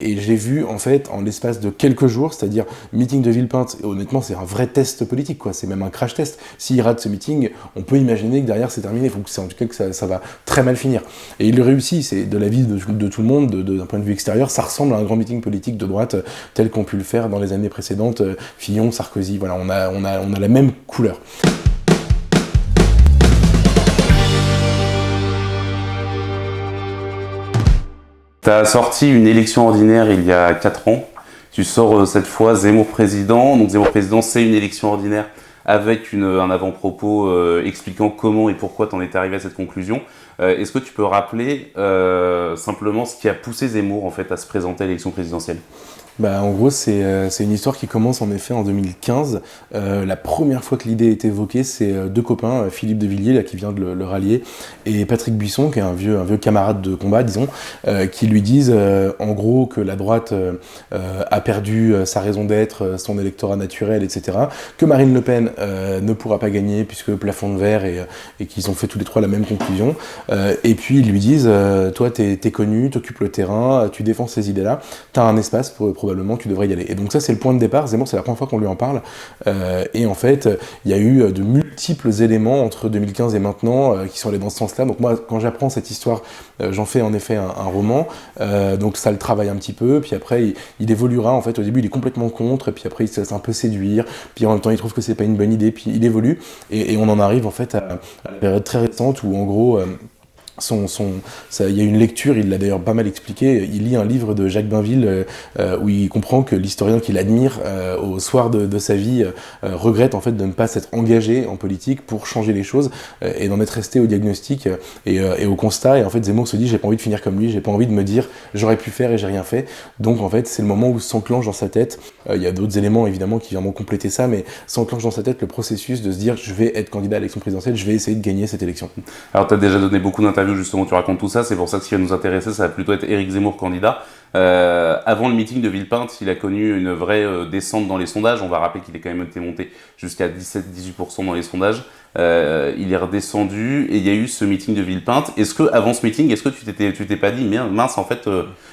Et j'ai vu, en fait, en l'espace de quelques jours, c'est-à-dire meeting de Villepinte, et honnêtement, c'est un vrai test politique, quoi. C'est même un crash test. S'il rate ce meeting, on peut imaginer que derrière, c'est terminé. Il faut que c'est, en tout cas, que ça va très mal finir. Et il le réussit. C'est de l'avis de tout le monde, d'un point de vue extérieur, ça ressemble à un grand meeting politique de droite, tel qu'on pu le faire dans les années précédentes. Fillon, Sarkozy, voilà, on a la même couleur. Tu as sorti une élection ordinaire il y a 4 ans. Tu sors cette fois Zemmour président. Donc Zemmour président, c'est une élection ordinaire avec un avant-propos expliquant comment et pourquoi tu en es arrivé à cette conclusion. Est-ce que tu peux rappeler simplement ce qui a poussé Zemmour en fait, à se présenter à l'élection présidentielle ? Bah, en gros, c'est une histoire qui commence en effet en 2015. La première fois que l'idée est évoquée, c'est deux copains, Philippe de Villiers, là, qui vient de le rallier, et Patrick Buisson, qui est un vieux camarade de combat, disons, qui lui disent en gros que la droite a perdu sa raison d'être, son électorat naturel, etc. Que Marine Le Pen ne pourra pas gagner puisque plafond de verre, et qu'ils ont fait tous les trois la même conclusion. Et puis ils lui disent toi t'es connu, t'occupes le terrain, tu défends ces idées-là, t'as un espace pour probablement tu devrais y aller. Et donc ça c'est le point de départ. Zemmour, c'est la première fois qu'on lui en parle, et en fait il y a eu de multiples éléments entre 2015 et maintenant qui sont allés dans ce sens-là. Donc moi quand j'apprends cette histoire, j'en fais en effet un roman, donc ça le travaille un petit peu, puis après il évoluera. En fait au début il est complètement contre, et puis après il se laisse un peu séduire, puis en même temps il trouve que c'est pas une bonne idée, puis il évolue, et on en arrive en fait à la période très récente où en gros il y a une lecture, il l'a d'ailleurs pas mal expliqué, il lit un livre de Jacques Bainville où il comprend que l'historien qu'il admire au soir de sa vie regrette en fait de ne pas s'être engagé en politique pour changer les choses, et d'en être resté au diagnostic et au constat. Et en fait Zemmour se dit j'ai pas envie de finir comme lui, j'ai pas envie de me dire j'aurais pu faire et j'ai rien fait. Donc en fait c'est le moment où s'enclenche dans sa tête, il y a d'autres éléments évidemment qui viendront compléter ça, mais s'enclenche dans sa tête le processus de se dire je vais être candidat à l'élection présidentielle, je vais essayer de gagner cette élection. Alors tu as déjà donné beaucoup d'interviews justement, tu racontes tout ça, c'est pour ça que ce qui va nous intéresser, ça va plutôt être Éric Zemmour candidat. Avant le meeting de Villepinte, il a connu une vraie descente dans les sondages. On va rappeler qu'il est quand même été monté jusqu'à 17-18% dans les sondages. Il est redescendu et il y a eu ce meeting de Villepinte. Est-ce que avant ce meeting, est-ce que tu t'es pas dit mince en fait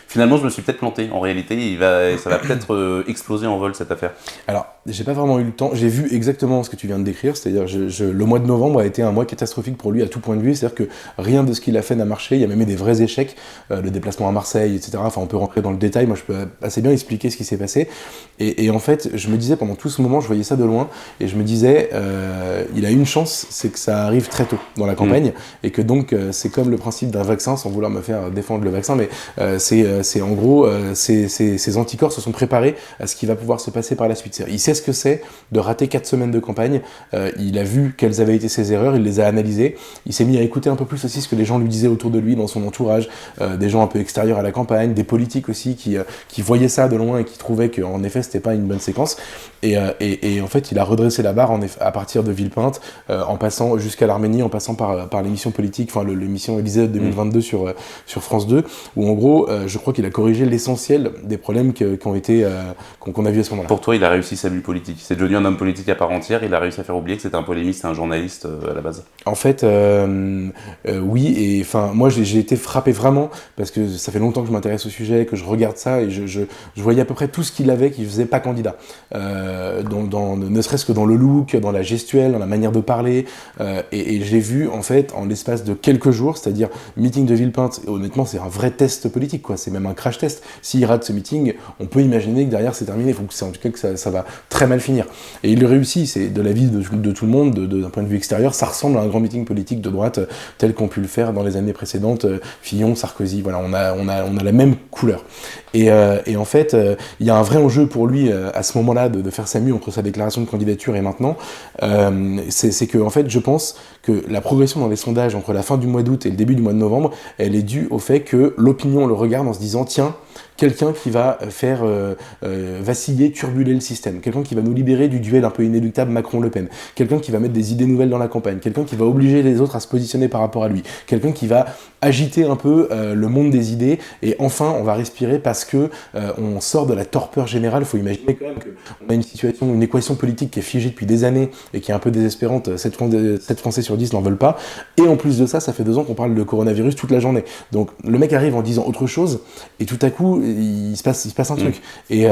finalement je me suis peut-être planté. En réalité ça va peut-être exploser en vol cette affaire. Alors j'ai pas vraiment eu le temps. J'ai vu exactement ce que tu viens de décrire, c'est-à-dire le mois de novembre a été un mois catastrophique pour lui à tout point de vue. C'est-à-dire que rien de ce qu'il a fait n'a marché. Il y a même eu des vrais échecs, le déplacement à Marseille, etc. Enfin on peut rentrer dans le détail. Moi je peux assez bien expliquer ce qui s'est passé. Et en fait je me disais pendant tout ce moment, je voyais ça de loin et je me disais il a une chance, c'est que ça arrive très tôt dans la campagne, et que donc c'est comme le principe d'un vaccin, sans vouloir me faire défendre le vaccin, mais c'est en gros ces anticorps se sont préparés à ce qui va pouvoir se passer par la suite. Il sait ce que c'est de rater 4 semaines de campagne, il a vu quelles avaient été ses erreurs, il les a analysées, il s'est mis à écouter un peu plus aussi ce que les gens lui disaient autour de lui, dans son entourage, des gens un peu extérieurs à la campagne, des politiques aussi qui voyaient ça de loin et qui trouvaient qu'en effet c'était pas une bonne séquence, et en fait il a redressé la barre à partir de Villepinte, en passant jusqu'à l'Arménie, en passant par l'émission politique, enfin l'émission Élysée 2022 sur France 2, où en gros je crois qu'il a corrigé l'essentiel des problèmes qu'on a vu à ce moment-là. Pour toi, il a réussi sa vie politique. C'est devenu un homme politique à part entière. Il a réussi à faire oublier que c'était un polémiste et un journaliste à la base. En fait, oui, et enfin moi j'ai été frappé vraiment parce que ça fait longtemps que je m'intéresse au sujet, que je regarde ça, et je voyais à peu près tout ce qu'il avait qui faisait pas candidat. Ne serait-ce que dans le look, dans la gestuelle, dans la manière de parler, et j'ai vu en fait en l'espace de quelques jours, c'est-à-dire meeting de Villepinte, et honnêtement c'est un vrai test politique, quoi. C'est même un crash test. S'il rate ce meeting, on peut imaginer que derrière c'est terminé. Il faut que c'est en tout cas que ça va très mal finir. Et il le réussit. C'est de l'avis de tout le monde, d'un point de vue extérieur, ça ressemble à un grand meeting politique de droite tel qu'on pu le faire dans les années précédentes. Fillon, Sarkozy, voilà, on a la même couleur. Et en fait, il y a un vrai enjeu pour lui à ce moment-là de faire sa mue entre sa déclaration de candidature et maintenant. C'est que en fait, je pense que la progression dans les sondages entre la fin du mois d'août et le début du mois de novembre, elle est due au fait que l'opinion le regarde en se disant tiens, quelqu'un qui va faire vaciller, turbuler le système, quelqu'un qui va nous libérer du duel un peu inéluctable Macron-Le Pen, quelqu'un qui va mettre des idées nouvelles dans la campagne, quelqu'un qui va obliger les autres à se positionner par rapport à lui, quelqu'un qui va agiter un peu le monde des idées, et enfin on va respirer parce que on sort de la torpeur générale. Il faut imaginer quand même qu'on a une situation, une équation politique qui est figée depuis des années et qui est un peu désespérante. 7 Français sur 10 n'en veulent pas, et en plus de ça, ça fait 2 ans qu'on parle de coronavirus toute la journée. Donc le mec arrive en disant autre chose, et tout à coup il se passe un truc. Et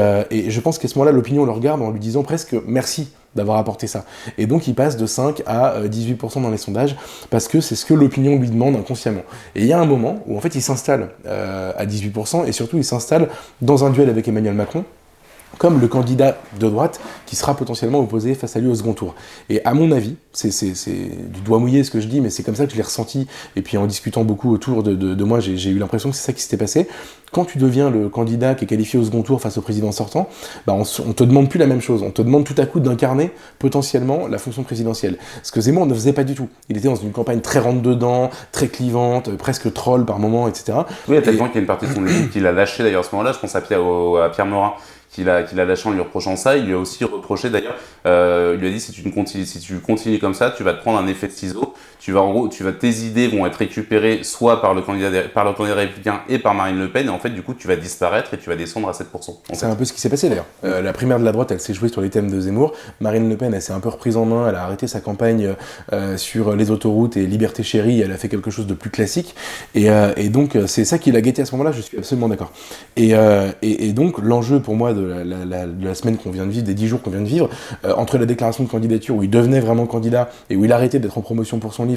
je pense qu'à ce moment-là, l'opinion le regarde en lui disant presque merci d'avoir apporté ça. Et donc il passe de 5 à 18% dans les sondages, parce que c'est ce que l'opinion lui demande inconsciemment. Et il y a un moment où en fait il s'installe à 18%, et surtout il s'installe dans un duel avec Emmanuel Macron, comme le candidat de droite qui sera potentiellement opposé face à lui au second tour. Et à mon avis, c'est du doigt mouillé ce que je dis, mais c'est comme ça que je l'ai ressenti, et puis en discutant beaucoup autour de moi, j'ai eu l'impression que c'est ça qui s'était passé. Quand tu deviens le candidat qui est qualifié au second tour face au président sortant, bah on te demande plus la même chose, on te demande tout à coup d'incarner potentiellement la fonction présidentielle. Ce que Zemmour ne faisait pas du tout. Il était dans une campagne très rentre-dedans, très clivante, presque troll par moments, etc. Oui, à tel point qu'il y a une partie de son équipe qui l'a lâché d'ailleurs à ce moment-là, je pense à Pierre Morin, qu'il a lâché en lui reprochant ça. Il lui a aussi reproché d'ailleurs, il lui a dit si tu continues comme ça, tu vas te prendre un effet de ciseau. Tes idées vont être récupérées soit par le candidat républicain et par Marine Le Pen, et en fait du coup tu vas disparaître et tu vas descendre à 7%. C'est un peu ce qui s'est passé d'ailleurs. La primaire de la droite, elle s'est jouée sur les thèmes de Zemmour. Marine Le Pen, elle s'est un peu reprise en main, elle a arrêté sa campagne sur les autoroutes et Liberté Chérie, elle a fait quelque chose de plus classique. Et donc c'est ça qui l'a guetté à ce moment-là, je suis absolument d'accord. Et donc l'enjeu pour moi de la semaine qu'on vient de vivre, des 10 jours qu'on vient de vivre, entre la déclaration de candidature où il devenait vraiment candidat et où il arrêtait d'être en promotion pour son livre,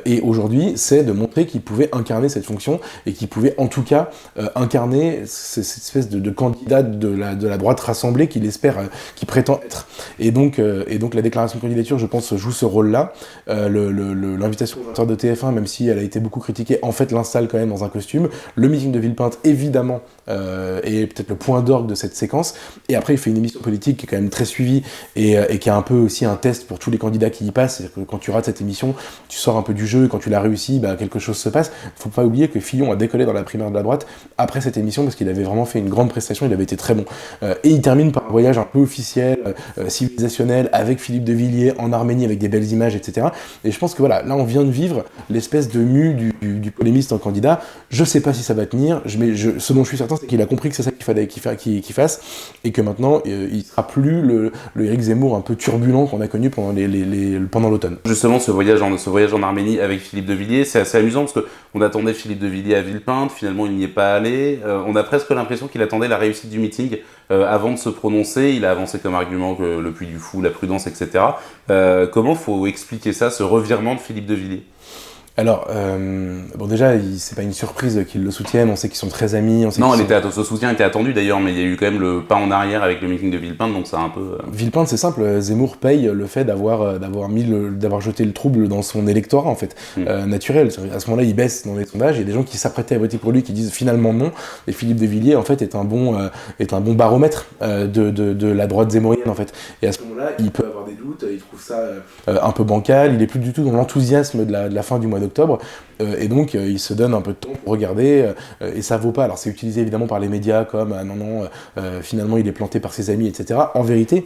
et aujourd'hui, c'est de montrer qu'il pouvait incarner cette fonction, et qu'il pouvait en tout cas incarner cette espèce de candidat de la droite rassemblée qu'il espère, qu'il prétend être. Et donc la déclaration de candidature, je pense, joue ce rôle-là. L'invitation aux 20h de TF1, même si elle a été beaucoup critiquée, en fait l'installe quand même dans un costume. Le meeting de Villepinte, évidemment, est peut-être le point d'orgue de cette séquence. Et après, il fait une émission politique qui est quand même très suivie, et qui est un peu aussi un test pour tous les candidats qui y passent. C'est-à-dire que quand tu rates cette émission, tu sors un peu du jeu, et quand tu l'as réussi, bah, quelque chose se passe. Faut pas oublier que Fillon a décollé dans la primaire de la droite après cette émission, parce qu'il avait vraiment fait une grande prestation, il avait été très bon. Et il termine par un voyage un peu officiel, civilisationnel, avec Philippe de Villiers en Arménie, avec des belles images, etc. Et je pense que voilà, là on vient de vivre l'espèce de mue du polémiste en candidat. Je sais pas si ça va tenir, ce dont je suis certain, c'est qu'il a compris que c'est ça qu'il fallait qu'il fasse, et que maintenant il sera plus le Éric Zemmour un peu turbulent qu'on a connu pendant l'automne. Justement, ce voyage en Arménie avec Philippe de Villiers, c'est assez amusant parce qu'on attendait Philippe de Villiers à Villepinte, finalement il n'y est pas allé. On a presque l'impression qu'il attendait la réussite du meeting avant de se prononcer. Il a avancé comme argument que le Puy du Fou, la prudence, etc. Comment faut expliquer ça, ce revirement de Philippe de Villiers ? Alors, bon déjà, c'est pas une surprise qu'ils le soutiennent, on sait qu'ils sont très amis. Ce soutien était attendu d'ailleurs, mais il y a eu quand même le pas en arrière avec le meeting de Villepinte, donc ça a un peu... Villepinte, c'est simple, Zemmour paye le fait d'avoir jeté le trouble dans son électorat, en fait, naturel. À ce moment-là, il baisse dans les sondages, il y a des gens qui s'apprêtaient à voter pour lui, qui disent finalement non, et Philippe de Villiers, en fait, est un bon baromètre de la droite zémorienne, en fait. Et à ce moment-là, il peut avoir des doutes, il trouve ça un peu bancal, il est plus du tout dans l'enthousiasme de la fin du mois d'octobre, et donc il se donne un peu de temps pour regarder, et ça vaut pas. Alors c'est utilisé évidemment par les médias comme finalement il est planté par ses amis, etc. En vérité,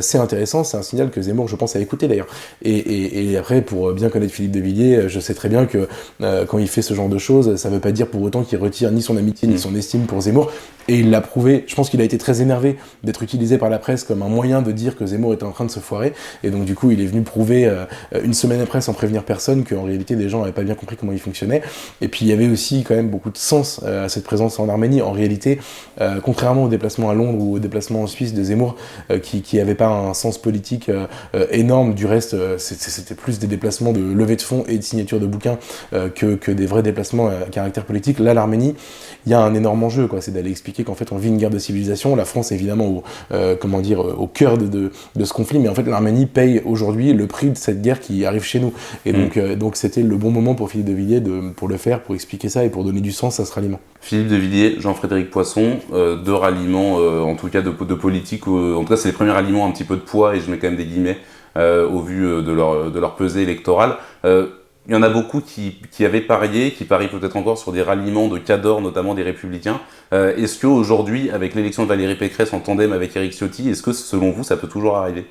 c'est intéressant, c'est un signal que Zemmour, je pense, a écouté d'ailleurs. Et après, pour bien connaître Philippe de Villiers, je sais très bien que quand il fait ce genre de choses, ça veut pas dire pour autant qu'il retire ni son amitié ni son estime pour Zemmour. Et il l'a prouvé. Je pense qu'il a été très énervé d'être utilisé par la presse comme un moyen de dire que Zemmour était en train de se foirer. Et donc du coup, il est venu prouver une semaine après, sans prévenir personne, qu'en réalité des gens n'avaient pas bien compris comment il fonctionnait. Et puis il y avait aussi quand même beaucoup de sens à cette présence en Arménie. En réalité, contrairement au déplacement à Londres ou au déplacement en Suisse de Zemmour, qui n'avait pas un sens politique énorme, du reste, c'était plus des déplacements de levée de fonds et de signature de bouquins que des vrais déplacements à caractère politique. Là, l'Arménie, il y a un énorme enjeu, quoi. C'est d'aller expliquer qu'en fait on vit une guerre de civilisation. La France est évidemment au cœur de ce conflit, mais en fait l'Arménie paye aujourd'hui le prix de cette guerre qui arrive chez nous. Et donc c'était le bon moment pour Philippe de Villiers pour le faire, pour expliquer ça et pour donner du sens à ce ralliement. Philippe de Villiers, Jean-Frédéric Poisson, deux ralliements en tout cas de politique, en tout cas c'est les premiers ralliements un petit peu de poids, et je mets quand même des guillemets au vu de leur pesée électorale. Il y en a beaucoup qui avaient parié, qui parient peut-être encore sur des ralliements de cadors, notamment des Républicains. Est-ce qu'aujourd'hui, avec l'élection de Valérie Pécresse en tandem avec Éric Ciotti, est-ce que selon vous ça peut toujours arriver ?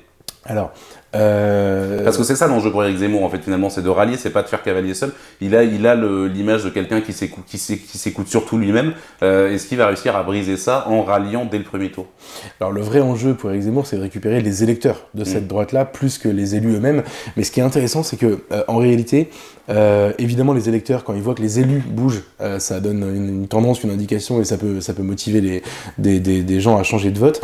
Alors, Parce que c'est ça l'enjeu pour Éric Zemmour, en fait, finalement, c'est de rallier, c'est pas de faire cavalier seul. Il a l'image de quelqu'un qui s'écoute surtout lui-même. Est-ce qu'il va réussir à briser ça en ralliant dès le premier tour? Alors le vrai enjeu pour Éric Zemmour, c'est de récupérer les électeurs de cette droite-là, plus que les élus eux-mêmes. Mais ce qui est intéressant, c'est que en réalité, évidemment, les électeurs, quand ils voient que les élus bougent, ça donne une tendance, une indication, et ça peut motiver des gens à changer de vote.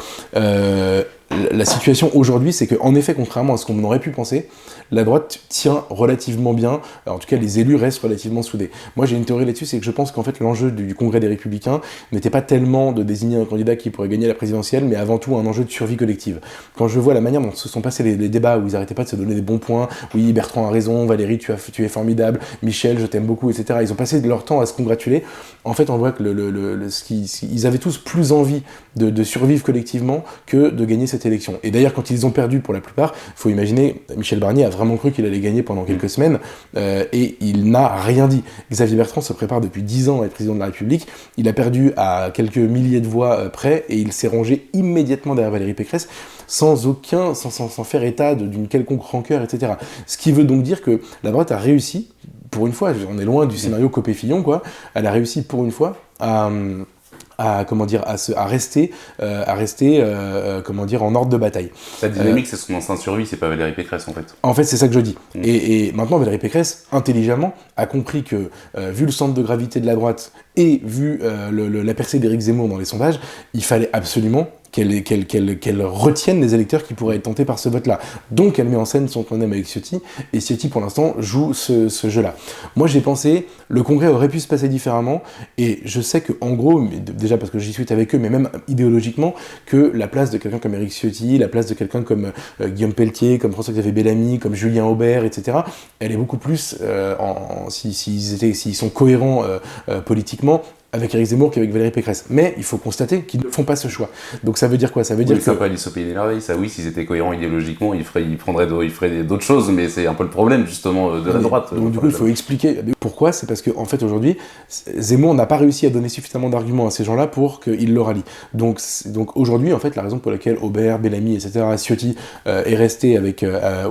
La situation aujourd'hui, c'est qu'en effet, contrairement à ce qu'on aurait pu penser, la droite tient relativement bien. Alors, en tout cas, les élus restent relativement soudés. Moi, j'ai une théorie là-dessus, c'est que je pense qu'en fait, l'enjeu du Congrès des Républicains n'était pas tellement de désigner un candidat qui pourrait gagner la présidentielle, mais avant tout un enjeu de survie collective. Quand je vois la manière dont se sont passés les débats, où ils n'arrêtaient pas de se donner des bons points, oui, Bertrand a raison, Valérie, tu es formidable, Michel, je t'aime beaucoup, etc. Ils ont passé leur temps à se congratuler. En fait, on voit que ils avaient tous plus envie de survivre collectivement que de gagner cette élection. Et d'ailleurs, quand ils ont perdu pour la plupart, il faut imaginer, Michel Barnier a vraiment cru qu'il allait gagner pendant quelques semaines, et il n'a rien dit. Xavier Bertrand se prépare depuis 10 ans à être président de la République, il a perdu à quelques milliers de voix près, et il s'est rangé immédiatement derrière Valérie Pécresse, sans faire état d'une quelconque rancœur, etc. Ce qui veut donc dire que la droite a réussi, pour une fois, on est loin du scénario Copé-Fillon, quoi, elle a réussi pour une fois à rester en ordre de bataille. La dynamique, c'est son instinct de survie, c'est pas Valérie Pécresse, en fait. En fait, c'est ça que je dis. Et maintenant, Valérie Pécresse, intelligemment, a compris que, vu le centre de gravité de la droite et vu la percée d'Éric Zemmour dans les sondages, il fallait absolument qu'elle retienne les électeurs qui pourraient être tentés par ce vote-là. Donc elle met en scène son tandem avec Ciotti, et Ciotti pour l'instant joue ce jeu-là. Moi j'ai pensé, le congrès aurait pu se passer différemment, et je sais que en gros, déjà parce que j'y suis avec eux, mais même idéologiquement, que la place de quelqu'un comme Éric Ciotti, la place de quelqu'un comme Guillaume Pelletier, comme François-Xavier Bellamy, comme Julien Aubert, etc., elle est beaucoup plus, s'ils sont cohérents politiquement, avec Éric Zemmour qu'avec Valérie Pécresse. Mais il faut constater qu'ils ne font pas ce choix. Donc ça veut dire quoi? Ça veut dire que... C'est un peu Alice au Pays des Merveilles, ça oui, s'ils étaient cohérents idéologiquement, ils feraient d'autres choses, mais c'est un peu le problème justement de la droite. Donc du coup, il faut expliquer pourquoi. C'est parce qu'en fait aujourd'hui, Zemmour n'a pas réussi à donner suffisamment d'arguments à ces gens-là pour qu'ils le rallient. Donc aujourd'hui, en fait, la raison pour laquelle Aubert, Bellamy, etc., Ciotti est resté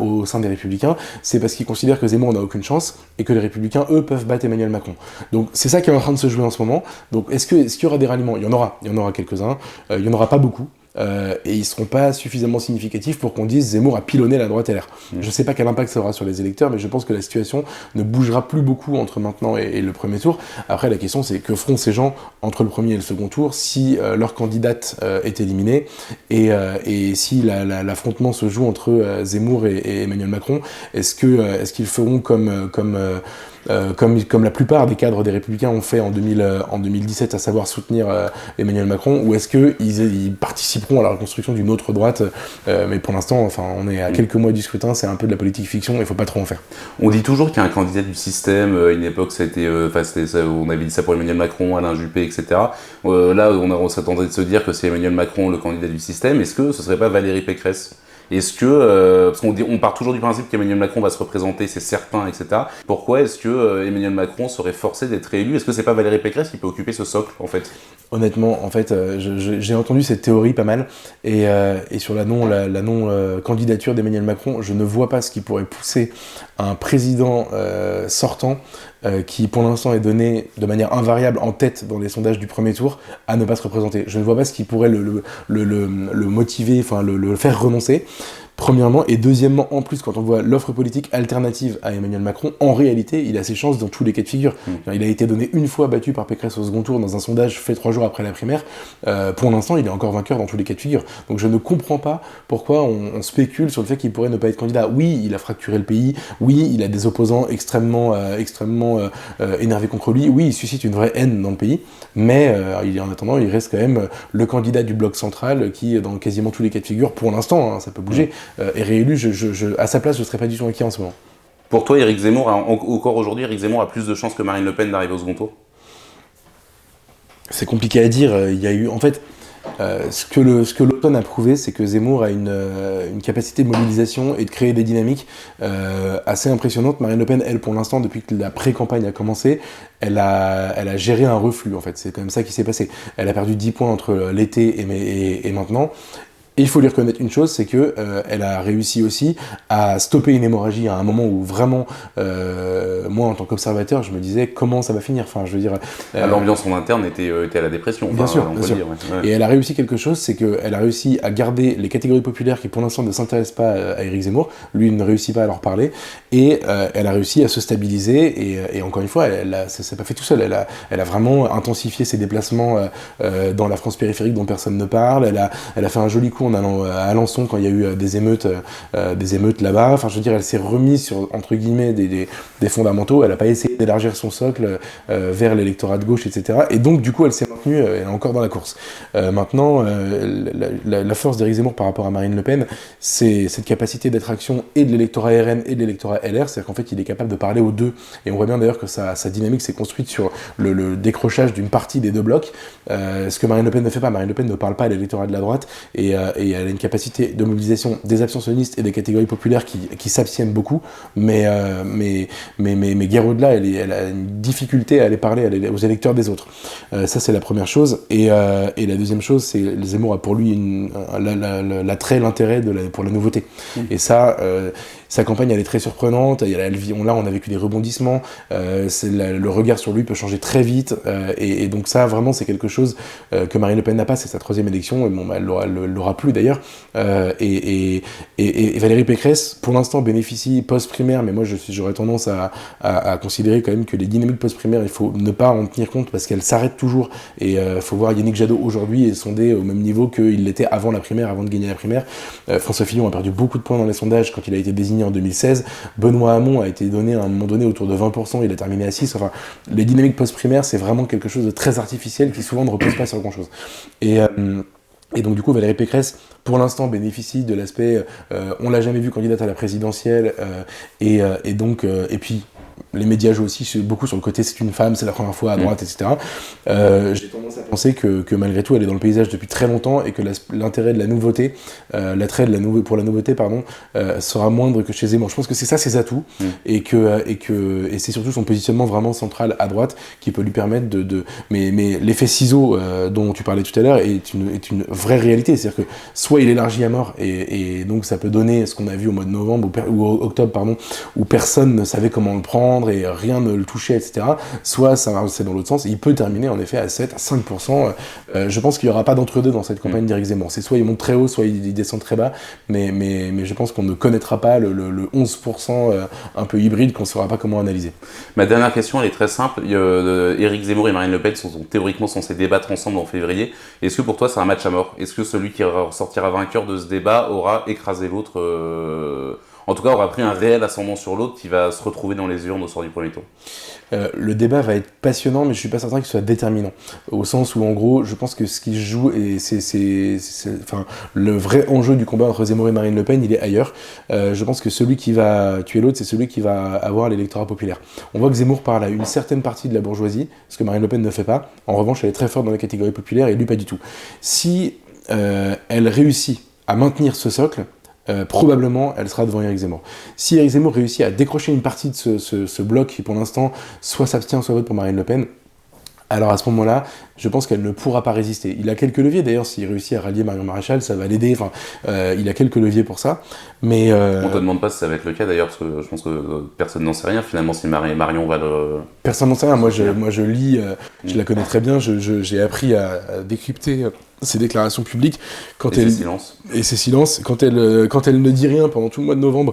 au sein des Républicains, c'est parce qu'ils considèrent que Zemmour n'a aucune chance et que les Républicains, eux, peuvent battre Emmanuel Macron. Donc c'est ça qui est en train de se jouer en ce moment. Donc est-ce qu'il y aura des ralliements? Il y en aura quelques-uns, il n'y en aura pas beaucoup, et ils ne seront pas suffisamment significatifs pour qu'on dise Zemmour a pilonné la droite LR. Je ne sais pas quel impact ça aura sur les électeurs, mais je pense que la situation ne bougera plus beaucoup entre maintenant et le premier tour. Après la question c'est que feront ces gens entre le premier et le second tour si leur candidate est éliminée, et si l'affrontement se joue entre Zemmour et Emmanuel Macron, est-ce qu'ils feront comme la plupart des cadres des Républicains ont fait en 2017, à savoir soutenir Emmanuel Macron, ou est-ce qu'ils participeront à la reconstruction d'une autre droite, mais pour l'instant, enfin, on est à quelques mois du scrutin, c'est un peu de la politique fiction, il ne faut pas trop en faire. On dit toujours qu'il y a un candidat du système, à une époque on avait dit ça pour Emmanuel Macron, Alain Juppé, etc. Là, on s'attendrait de se dire que c'est Emmanuel Macron le candidat du système, est-ce que ce serait pas Valérie Pécresse? Est-ce que, parce on part toujours du principe qu'Emmanuel Macron va se représenter, c'est certain, etc. Pourquoi est-ce que Emmanuel Macron serait forcé d'être réélu? Est-ce que c'est pas Valérie Pécresse qui peut occuper ce socle, en fait? Honnêtement, en fait, j'ai entendu cette théorie pas mal, et sur la non-candidature d'Emmanuel Macron, je ne vois pas ce qui pourrait pousser un président sortant, qui pour l'instant est donné de manière invariable en tête dans les sondages du premier tour, à ne pas se représenter. Je ne vois pas ce qui pourrait le motiver, enfin le faire renoncer. Premièrement, et deuxièmement, en plus, quand on voit l'offre politique alternative à Emmanuel Macron, en réalité, il a ses chances dans tous les cas de figure. Il a été donné une fois battu par Pécresse au second tour dans un sondage fait 3 jours après la primaire. Pour l'instant, il est encore vainqueur dans tous les cas de figure. Donc je ne comprends pas pourquoi on spécule sur le fait qu'il pourrait ne pas être candidat. Oui, il a fracturé le pays. Oui, il a des opposants extrêmement énervés contre lui. Oui, il suscite une vraie haine dans le pays. Mais en attendant, il reste quand même le candidat du bloc central qui, dans quasiment tous les cas de figure, pour l'instant, hein, ça peut bouger, est réélu. À sa place, je ne serais pas du tout inquiet en ce moment. Pour toi, Éric Zemmour, encore aujourd'hui, Éric Zemmour a plus de chances que Marine Le Pen d'arriver au second tour? C'est compliqué à dire. Il y a eu, en fait, ce que l'automne a prouvé, c'est que Zemmour a une capacité de mobilisation et de créer des dynamiques assez impressionnantes. Marine Le Pen, elle, pour l'instant, depuis que la pré-campagne a commencé, elle a géré un reflux, en fait. C'est quand même ça qui s'est passé. Elle a perdu 10 points entre l'été et maintenant. Et il faut lui reconnaître une chose, c'est que elle a réussi aussi à stopper une hémorragie à un moment où vraiment, moi en tant qu'observateur, je me disais comment ça va finir. Enfin, je veux dire, l'ambiance en interne était à la dépression. Bien sûr, on bien peut sûr. dire, ouais. Et elle a réussi quelque chose, c'est qu'elle a réussi à garder les catégories populaires qui pour l'instant ne s'intéressent pas à Éric Zemmour. Lui ne réussit pas à leur parler. Et elle a réussi à se stabiliser. Et encore une fois, ça s'est pas fait tout seul. Elle a vraiment intensifié ses déplacements dans la France périphérique dont personne ne parle. Elle a fait un joli coup en allant à Alençon quand il y a eu des émeutes là-bas. Enfin, je veux dire, elle s'est remise sur, entre guillemets, des fondamentaux. Elle n'a pas essayé d'élargir son socle vers l'électorat de gauche, etc. Et donc, du coup, elle s'est maintenue, elle est encore dans la course. Maintenant, la force d'Éric Zemmour par rapport à Marine Le Pen, c'est cette capacité d'attraction et de l'électorat RN et de l'électorat LR, c'est-à-dire qu'en fait, il est capable de parler aux deux. Et on voit bien d'ailleurs que sa dynamique s'est construite sur le décrochage d'une partie des deux blocs. Ce que Marine Le Pen ne fait pas. Marine Le Pen ne parle pas à l'électorat de la droite et elle a une capacité de mobilisation des abstentionnistes et des catégories populaires qui s'abstiennent beaucoup, mais guère au-delà, elle a une difficulté à aller parler aux électeurs des autres. Ça, c'est la première chose. Et la deuxième chose, c'est Zemmour a pour lui l'attrait, l'intérêt pour la nouveauté. Et ça, sa campagne, elle est très surprenante. Là, on a vécu des rebondissements. Le regard sur lui peut changer très vite. Et donc ça, vraiment, c'est quelque chose que Marine Le Pen n'a pas. C'est sa 3e élection. Et bon, elle l'aura plus d'ailleurs. Et Valérie Pécresse, pour l'instant, bénéficie post-primaire. Mais moi, j'aurais tendance à considérer quand même que les dynamiques post-primaire, il faut ne pas en tenir compte parce qu'elles s'arrêtent toujours. Et il faut voir Yannick Jadot aujourd'hui est sondé au même niveau qu'il l'était avant la primaire, avant de gagner la primaire. François Fillon a perdu beaucoup de points dans les sondages quand il a été désigné en 2016. Benoît Hamon a été donné à un moment donné autour de 20%, il a terminé à 6%. Enfin, les dynamiques post-primaires, c'est vraiment quelque chose de très artificiel qui souvent ne repose pas sur grand-chose. Et donc du coup, Valérie Pécresse, pour l'instant, bénéficie de l'aspect on l'a jamais vu candidate à la présidentielle, et puis les médias jouent aussi beaucoup sur le côté c'est une femme, c'est la première fois à droite, etc. J'ai tendance à penser que malgré tout, elle est dans le paysage depuis très longtemps et que l'intérêt de la nouveauté, l'attrait pour la nouveauté, sera moindre que chez Zemmour. Je pense que c'est ça ses atouts et c'est surtout son positionnement vraiment central à droite qui peut lui permettre mais l'effet ciseau dont tu parlais tout à l'heure est une vraie réalité. C'est-à-dire que soit il élargit à mort et donc ça peut donner ce qu'on a vu au mois de novembre ou octobre, où personne ne savait comment le prendre et rien ne le touchait, etc. Soit c'est dans l'autre sens, et il peut terminer en effet à 7, à 5%. Je pense qu'il n'y aura pas d'entre-deux dans cette campagne d'Éric Zemmour. C'est soit il monte très haut, soit il descend très bas, mais je pense qu'on ne connaîtra pas le 11% un peu hybride qu'on ne saura pas comment analyser. Ma dernière question, elle est très simple. Éric Zemmour et Marine Le Pen sont théoriquement censés débattre ensemble en février. Est-ce que pour toi c'est un match à mort? Est-ce que celui qui ressortira vainqueur de ce débat aura écrasé l'autre en tout cas, aura pris un réel ascendant sur l'autre qui va se retrouver dans les urnes au soir du premier tour? Le débat va être passionnant, mais je suis pas certain qu'il soit déterminant. Au sens où, en gros, je pense que ce qui se joue, et le vrai enjeu du combat entre Zemmour et Marine Le Pen, il est ailleurs. Je pense que celui qui va tuer l'autre, c'est celui qui va avoir l'électorat populaire. On voit que Zemmour parle à une certaine partie de la bourgeoisie, ce que Marine Le Pen ne fait pas. En revanche, elle est très forte dans la catégorie populaire, et lui, pas du tout. Si elle réussit à maintenir ce socle, probablement elle sera devant Éric Zemmour. Si Éric Zemmour réussit à décrocher une partie de ce bloc qui pour l'instant soit s'abstient soit vote pour Marine Le Pen, alors à ce moment-là, je pense qu'elle ne pourra pas résister. Il a quelques leviers, d'ailleurs, s'il réussit à rallier Marion Maréchal, ça va l'aider, il a quelques leviers pour ça, mais... On te demande pas si ça va être le cas, d'ailleurs, parce que je pense que personne n'en sait rien, finalement, si Marion va le... Personne n'en sait rien, moi je lis, je la connais très bien, j'ai appris à décrypter ses déclarations publiques, ses silences. Et ses silences, quand elle ne dit rien pendant tout le mois de novembre,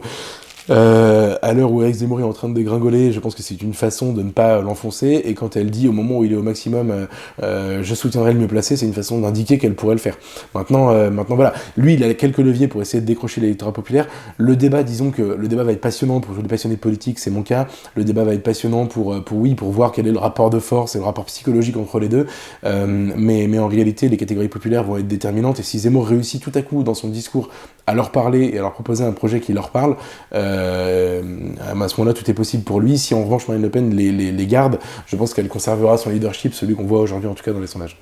à l'heure où Éric Zemmour est en train de dégringoler, je pense que c'est une façon de ne pas l'enfoncer, et quand elle dit au moment où il est au maximum je soutiendrai le mieux placé, c'est une façon d'indiquer qu'elle pourrait le faire. Maintenant voilà, lui il a quelques leviers pour essayer de décrocher l'électorat populaire. Le débat, disons que le débat va être passionnant pour tous les passionnés de politique, c'est mon cas. Le débat va être passionnant pour voir quel est le rapport de force et le rapport psychologique entre les deux, mais en réalité les catégories populaires vont être déterminantes, et si Zemmour réussit tout à coup dans son discours à leur parler et à leur proposer un projet qui leur parle, à ce moment-là, tout est possible pour lui. Si en revanche Marine Le Pen les garde, je pense qu'elle conservera son leadership, celui qu'on voit aujourd'hui en tout cas dans les sondages.